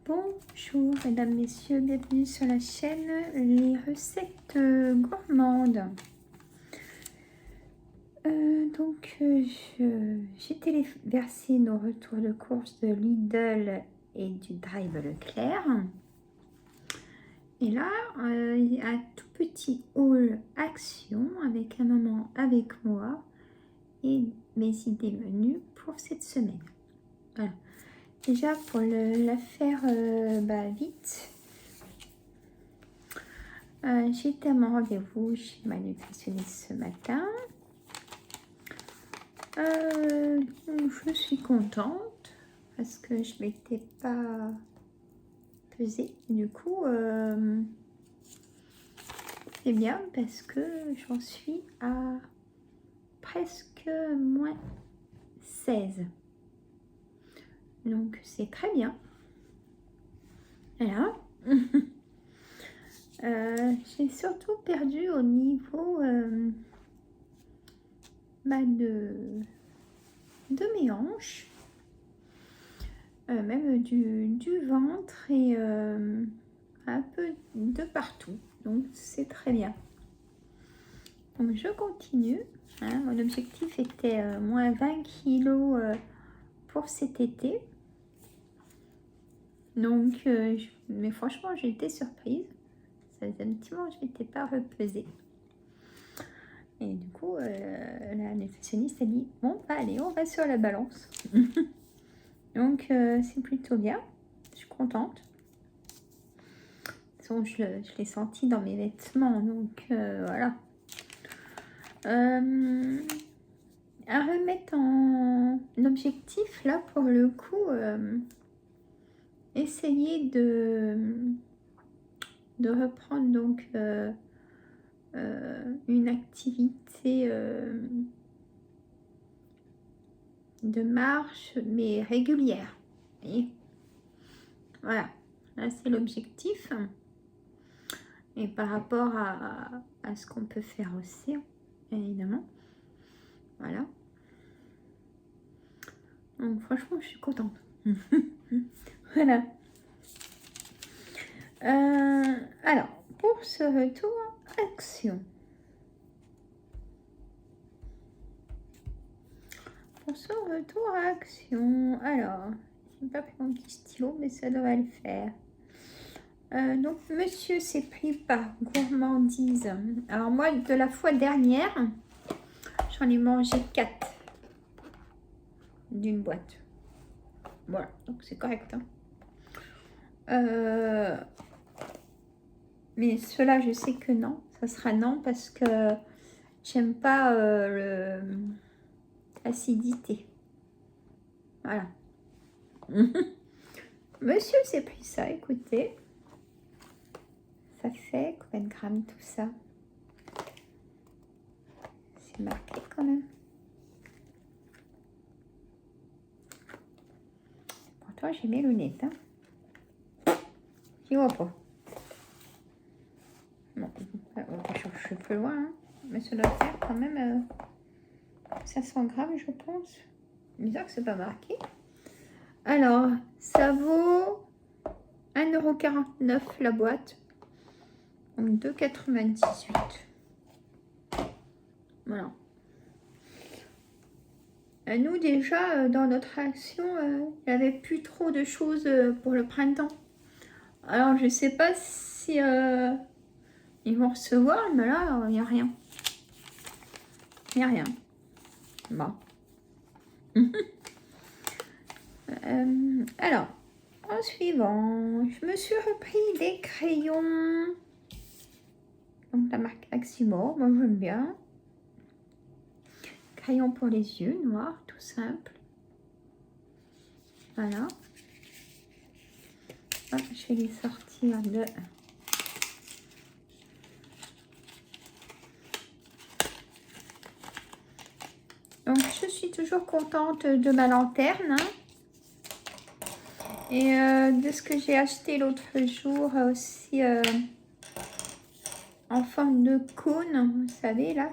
Bonjour mesdames, messieurs, bienvenue sur la chaîne Les Recettes Gourmandes. J'ai téléversé nos retours de course de Lidl et du Drive Leclerc. Et là, il y a un tout petit haul action avec un moment avec moi et mes idées menus pour cette semaine. Voilà. Déjà pour la faire vite, j'étais à mon rendez-vous chez ma nutritionniste ce matin. Je suis contente parce que je ne m'étais pas pesée. Du coup, c'est bien parce que j'en suis à presque moins 16. Donc c'est très bien. Voilà. J'ai surtout perdu au niveau de mes hanches, même du ventre et un peu de partout. Donc c'est très bien. Donc je continue. Hein. Mon objectif était moins 20 kilos pour cet été. Donc, mais franchement, j'ai été surprise. Ça faisait un petit moment que je ne m'étais pas repesée. Et du coup, la nutritionniste a dit, bon, allez, on va sur la balance. Donc, c'est plutôt bien. Je suis contente. De toute façon, je l'ai senti dans mes vêtements. Donc, voilà. À remettre en objectif, là, pour le coup, essayer de reprendre donc une activité de marche mais régulière. Et voilà, là c'est l'objectif. Et par rapport à ce qu'on peut faire aussi, évidemment. Voilà. Donc franchement, je suis contente. Voilà. Alors, pour ce retour action. Pour ce retour à action, alors, j'ai pas pris mon petit stylo, mais ça devrait le faire. Donc, monsieur s'est pris par gourmandise. Alors, moi, de la fois dernière, j'en ai mangé 4 d'une boîte. Voilà, donc c'est correct. Hein. Mais ceux-là, je sais que non. Ça sera non parce que j'aime pas l'acidité. Voilà. Monsieur s'est pris ça, écoutez. Ça fait combien de grammes tout ça? C'est marqué quand même. Pourtant, j'ai mes lunettes. Hein. J'y vois pas. Bon, on va chercher plus loin. Hein. Mais ça doit faire quand même 500 grammes, je pense. Bizarre que c'est pas marqué. Alors, ça vaut 1,49 € la boîte. Donc 2,98 €. Voilà. Nous déjà, dans notre action, il n'y avait plus trop de choses pour le printemps. Alors, je ne sais pas si ils vont recevoir, mais là, il n'y a rien. Il n'y a rien. Bon. Alors, en suivant, je me suis repris des crayons. Donc, la marque Maximo, moi j'aime bien. Crayon pour les yeux, noir, tout simple. Voilà. Hop, je vais les sortir de... Donc, je suis toujours contente de ma lanterne. Hein. Et de ce que j'ai acheté l'autre jour aussi en forme de cône, vous savez, là.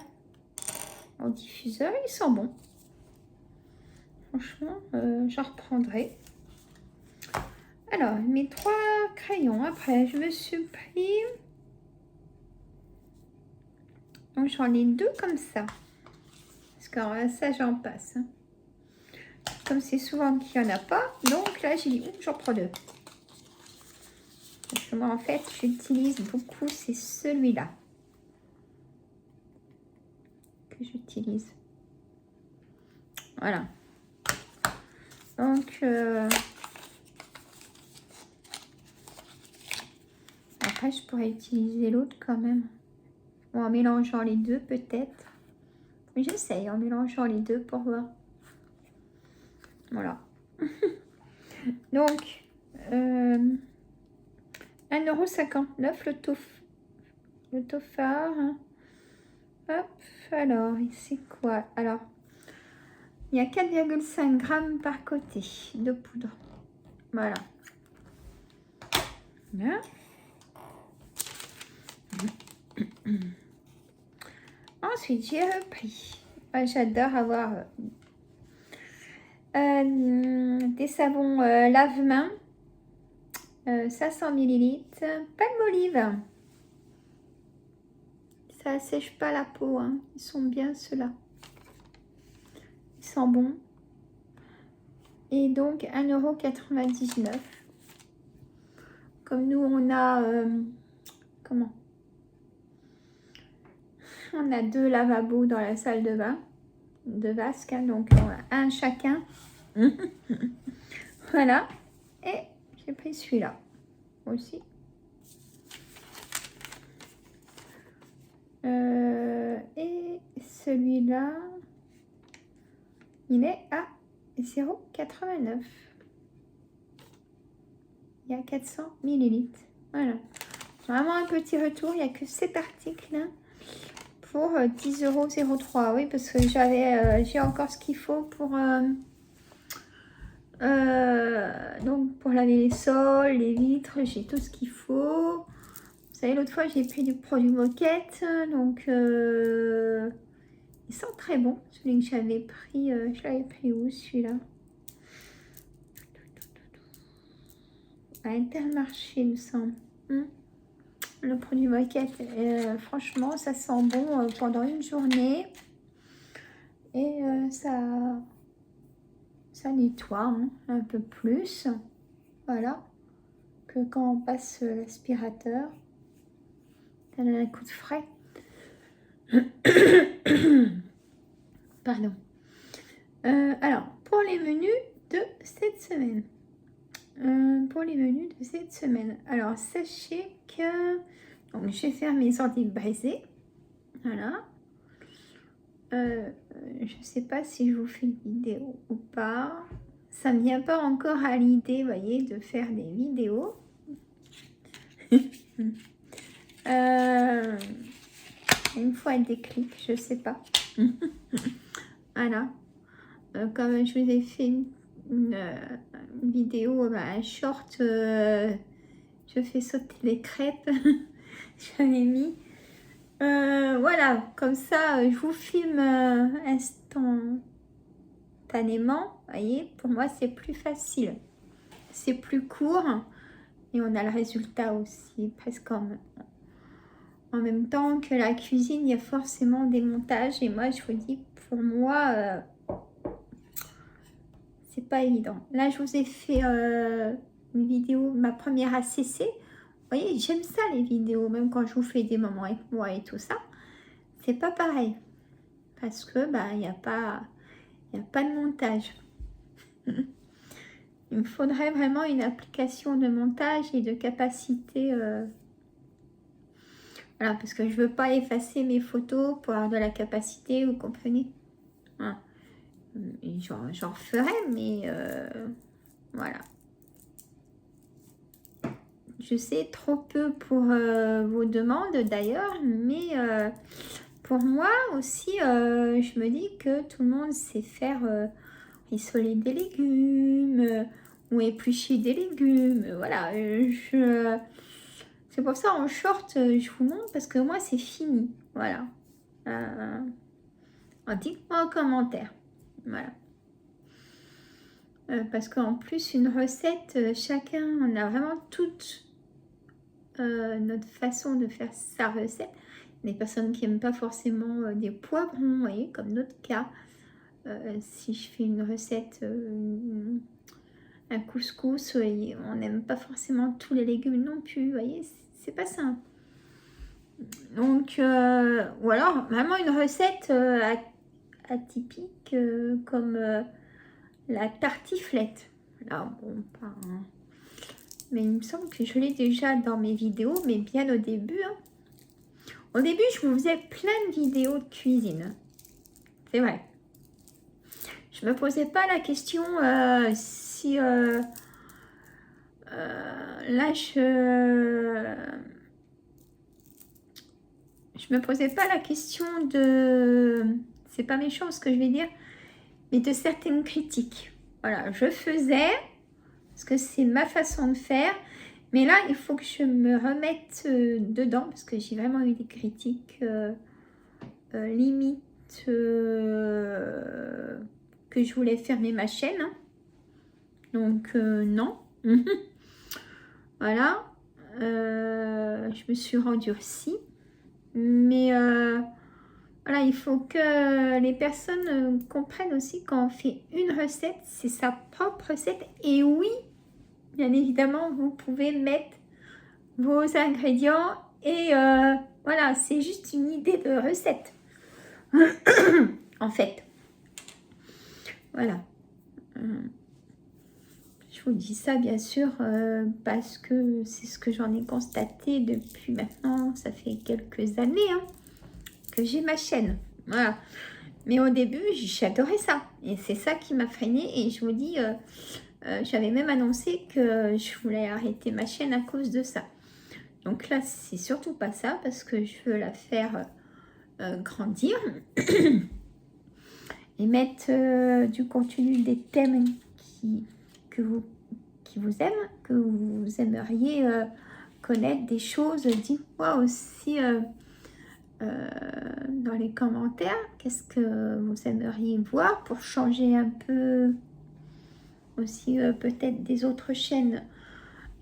Au diffuseur, ils sont bons. Franchement, j'en reprendrai. Alors, mes 3 crayons. Après, je me suis pris... Donc, j'en ai 2 comme ça. Parce que ça, j'en passe. Hein. Comme c'est souvent qu'il n'y en a pas. Donc, là, j'ai dit, j'en prends 2. Parce que moi, en fait, j'utilise beaucoup, c'est celui-là. Que j'utilise. Voilà. Donc, après, je pourrais utiliser l'autre quand même. Ou en mélangeant les deux, peut-être. J'essaye en mélangeant les deux pour voir. Voilà. Donc, 1,59 € le toffard. Hop, alors, c'est quoi? Alors, il y a 4,5 grammes par côté de poudre. Voilà. Bien. Ensuite, j'ai repris. J'adore avoir des savons lave-mains. 500 ml. Palmolive. Ça sèche pas la peau. Hein. Ils sont bien ceux-là. Ils sont bons. Et donc 1,99 €. Comme nous, on a... comment? On a 2 lavabos dans la salle de bain. 2 vasques. Hein, donc un chacun. Voilà. Et j'ai pris celui-là aussi. Et celui-là, il est à 0,89 €. Il y a 400 ml. Voilà. Vraiment un petit retour. Il n'y a que cet article là pour 10,03 €. Oui, parce que j'ai encore ce qu'il faut pour donc pour laver les sols, les vitres. J'ai tout ce qu'il faut. Vous savez, l'autre fois, j'ai pris du produit moquette. Donc, il sent très bon. Celui que j'avais pris, je l'avais pris où celui-là? À Intermarché, il me semble. Le produit moquette, franchement, ça sent bon pendant une journée. Et ça nettoie hein, un peu plus. Voilà. Que quand on passe l'aspirateur. Ça donne un coup de frais. Pardon. Alors, pour les menus de cette semaine. Alors, sachez que donc, je vais faire mes endives braisées. Voilà. Je sais pas si je vous fais une vidéo ou pas. Ça ne me vient pas encore à l'idée, vous voyez, de faire des vidéos. Une fois un déclic, je sais pas. Voilà. Comme je vous ai fait une vidéo, un short, je fais sauter les crêpes. J'avais mis. Voilà, comme ça, je vous filme instantanément. Vous voyez, pour moi, c'est plus facile. C'est plus court. Et on a le résultat aussi, presque en même temps que la cuisine, il y a forcément des montages. Et moi, je vous dis, pour moi, c'est pas évident. Là, je vous ai fait une vidéo, ma première ACC. Vous voyez, j'aime ça les vidéos, même quand je vous fais des moments avec moi et tout ça. C'est pas pareil. Parce que, bah, il n'y a pas de montage. Il me faudrait vraiment une application de montage et de capacité. Voilà, parce que je veux pas effacer mes photos pour avoir de la capacité, vous comprenez? Voilà. J'en ferai, mais voilà. Je sais trop peu pour vos demandes d'ailleurs, mais pour moi aussi, je me dis que tout le monde sait faire rissoler des légumes ou éplucher des légumes. Voilà, c'est pour ça en short, je vous montre parce que moi c'est fini. Voilà. Dites-moi en commentaire. Voilà. parce qu'en plus, une recette, chacun, on a vraiment toute notre façon de faire sa recette. Des personnes qui n'aiment pas forcément des poivrons, vous voyez, comme notre cas. Si je fais une recette, un couscous, on n'aime pas forcément tous les légumes non plus, vous voyez, c'est pas simple. Donc, ou alors vraiment une recette atypique comme la tartiflette. Alors, bon, pas, hein. Mais il me semble que je l'ai déjà dans mes vidéos, mais bien au début. Hein. Au début, je vous faisais plein de vidéos de cuisine. C'est vrai. Je me posais pas la question si là je me posais pas la question de, c'est pas méchant ce que je vais dire, mais de certaines critiques. Voilà, je faisais parce que c'est ma façon de faire, mais là il faut que je me remette dedans parce que j'ai vraiment eu des critiques limite que je voulais fermer ma chaîne. Hein. Donc non. Voilà. Je me suis rendurcie. Mais voilà, il faut que les personnes comprennent aussi quand on fait une recette, c'est sa propre recette. Et oui, bien évidemment, vous pouvez mettre vos ingrédients et voilà, c'est juste une idée de recette. En fait. Voilà. Je vous dis ça bien sûr parce que c'est ce que j'en ai constaté depuis maintenant, ça fait quelques années hein, que j'ai ma chaîne. Voilà. Mais au début, j'adorais ça. Et c'est ça qui m'a freinée. Et je vous dis, j'avais même annoncé que je voulais arrêter ma chaîne à cause de ça. Donc là, c'est surtout pas ça parce que je veux la faire grandir et mettre du contenu, des thèmes qui vous aiment, que vous aimeriez connaître, des choses. Dites-moi aussi dans les commentaires qu'est-ce que vous aimeriez voir pour changer un peu aussi peut-être des autres chaînes.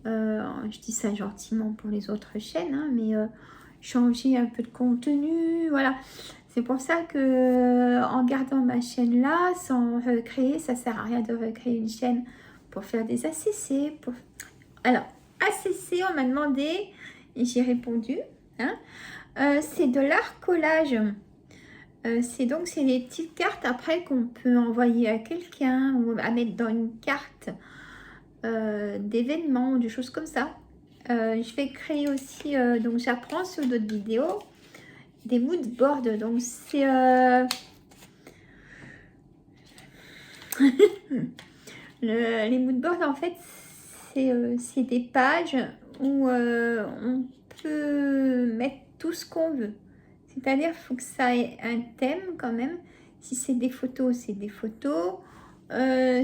Je dis ça gentiment pour les autres chaînes, hein, mais changer un peu de contenu, voilà. C'est pour ça que en gardant ma chaîne là, sans recréer, ça sert à rien de recréer une chaîne pour faire des ACC. Alors, ACC, on m'a demandé et j'ai répondu. Hein, c'est de l'art collage. C'est des petites cartes après qu'on peut envoyer à quelqu'un ou à mettre dans une carte d'événements ou des choses comme ça. Je vais créer aussi, donc j'apprends sur d'autres vidéos, des mood boards. Donc c'est les mood boards en fait, c'est des pages où on peut mettre tout ce qu'on veut. C'est-à-dire qu'il faut que ça ait un thème quand même. Si c'est des photos, c'est des photos.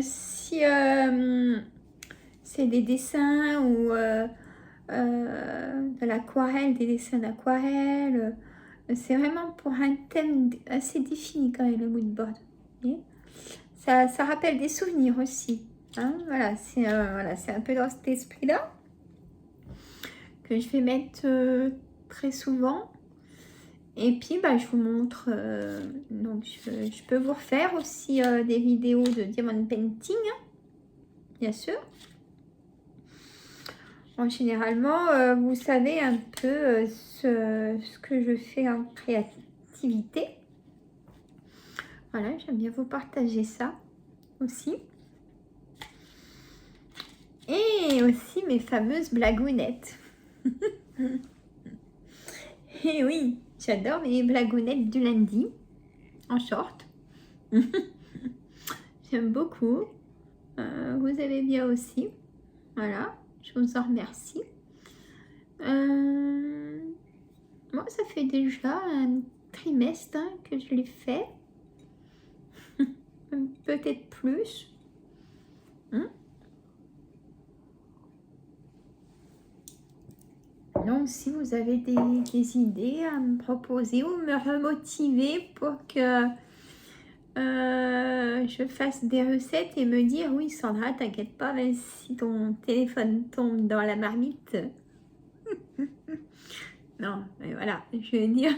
Si c'est des dessins ou de l'aquarelle, des dessins d'aquarelle, c'est vraiment pour un thème assez défini quand même le mood board. Ça rappelle des souvenirs aussi. Hein, voilà, c'est un peu dans cet esprit-là que je vais mettre très souvent. Et puis, je vous montre, donc je peux vous refaire aussi des vidéos de diamond painting, hein, bien sûr. Bon, généralement, vous savez un peu ce que je fais en créativité. Voilà, j'aime bien vous partager ça aussi. Et aussi mes fameuses blagounettes. Et oui, j'adore mes blagounettes du lundi en short. J'aime beaucoup. Vous avez bien aussi. Voilà, je vous en remercie. Moi, ça fait déjà un trimestre hein, que je l'ai fait. Peut-être plus. Donc, si vous avez des idées à me proposer ou me remotiver pour que je fasse des recettes et me dire oui Sandra, t'inquiète pas, même si ton téléphone tombe dans la marmite. Non, mais voilà, je veux dire,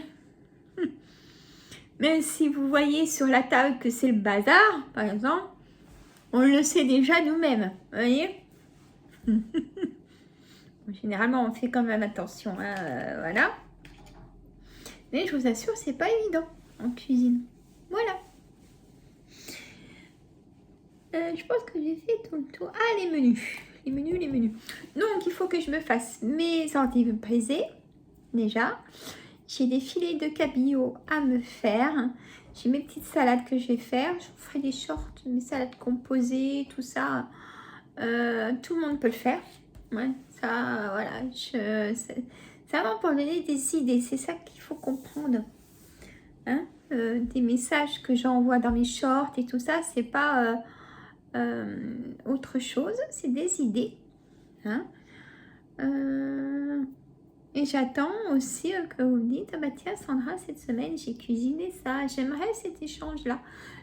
même si vous voyez sur la table que c'est le bazar, par exemple, on le sait déjà nous-mêmes, vous voyez. Généralement, on fait quand même attention, hein, voilà. Mais je vous assure, c'est pas évident en cuisine. Voilà. Je pense que j'ai fait tout le tour. Ah, les menus. Les menus, les menus. Donc, il faut que je me fasse mes endives brisées, déjà. J'ai des filets de cabillaud à me faire. J'ai mes petites salades que je vais faire. Je vous ferai des shorts, mes salades composées, tout ça. Tout le monde peut le faire. Ouais, ça, voilà. C'est vraiment pour donner des idées. C'est ça qu'il faut comprendre. Hein, des messages que j'envoie dans mes shorts et tout ça, c'est pas autre chose, c'est des idées. Hein. Et j'attends aussi que vous me dites, ah bah tiens Sandra, cette semaine j'ai cuisiné ça, j'aimerais cet échange-là.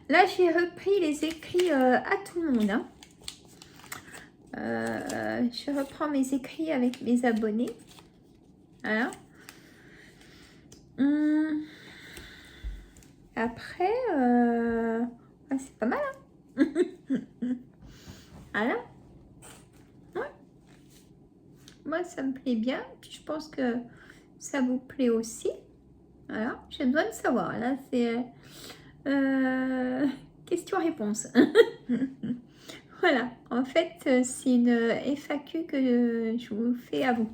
Là, j'ai repris les écrits à tout le monde. Hein. Je reprends mes écrits avec mes abonnés. Voilà. Après, c'est pas mal. Hein. Voilà. Ouais. Moi, ça me plaît bien. Puis je pense que ça vous plaît aussi. Voilà. Je dois le savoir. Là, c'est question-réponse. Voilà. En fait, c'est une FAQ que je vous fais à vous.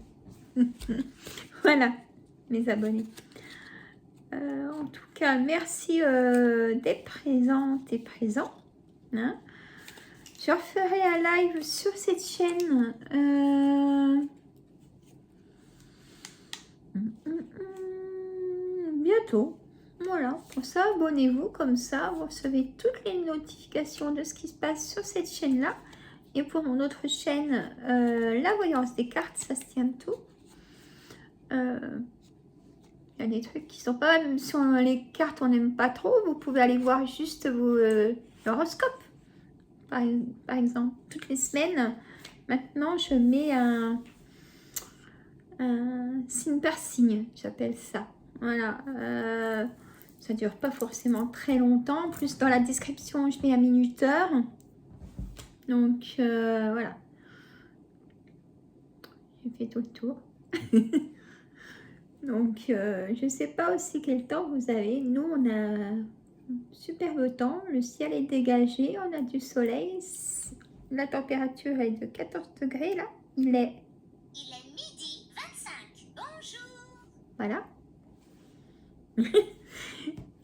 Voilà, mes abonnés. En tout cas, merci d'être présente et présent. Hein. Je referai un live sur cette chaîne. Bientôt. Voilà, pour ça, abonnez-vous. Comme ça, vous recevez toutes les notifications de ce qui se passe sur cette chaîne-là. Et pour mon autre chaîne, la voyance des cartes, ça se tient de tout. Il y a des trucs qui sont pas, même si les cartes on n'aime pas trop, vous pouvez aller voir juste vos horoscopes. Par exemple, toutes les semaines, maintenant je mets un signe par signe, j'appelle ça. Voilà, ça dure pas forcément très longtemps. En plus, dans la description, je mets un minuteur. Donc voilà, j'ai fait tout le tour. Donc, je ne sais pas aussi quel temps vous avez. Nous, on a un super beau temps. Le ciel est dégagé. On a du soleil. La température est de 14 degrés là. Il est midi 25. Bonjour. Voilà.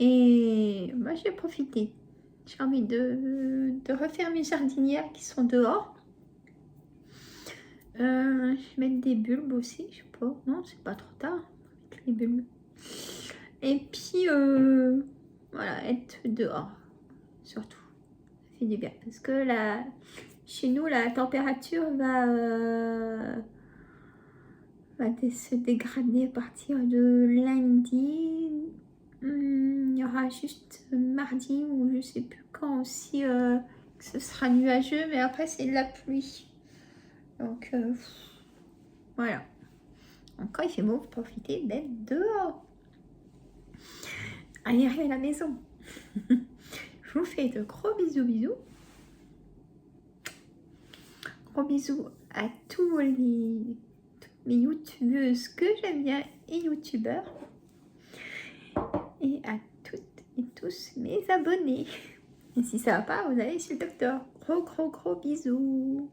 Et moi, je vais profiter. J'ai envie de refaire mes jardinières qui sont dehors. Je vais mettre des bulbes aussi. Je sais pas. Non, c'est pas trop tard. Les bulbes. Et puis voilà, être dehors surtout, ça fait du bien parce que là chez nous la température va se dégrader à partir de lundi. Il y aura juste mardi ou je sais plus quand aussi que ce sera nuageux, mais après c'est de la pluie, donc voilà. Encore il fait beau, profiter d'être dehors. Allez, à la maison. Je vous fais de gros bisous, bisous. Gros bisous à toutes mes youtubeuses que j'aime bien et youtubeurs. Et à toutes et tous mes abonnés. Et si ça va pas, vous allez chez le docteur. Gros bisous.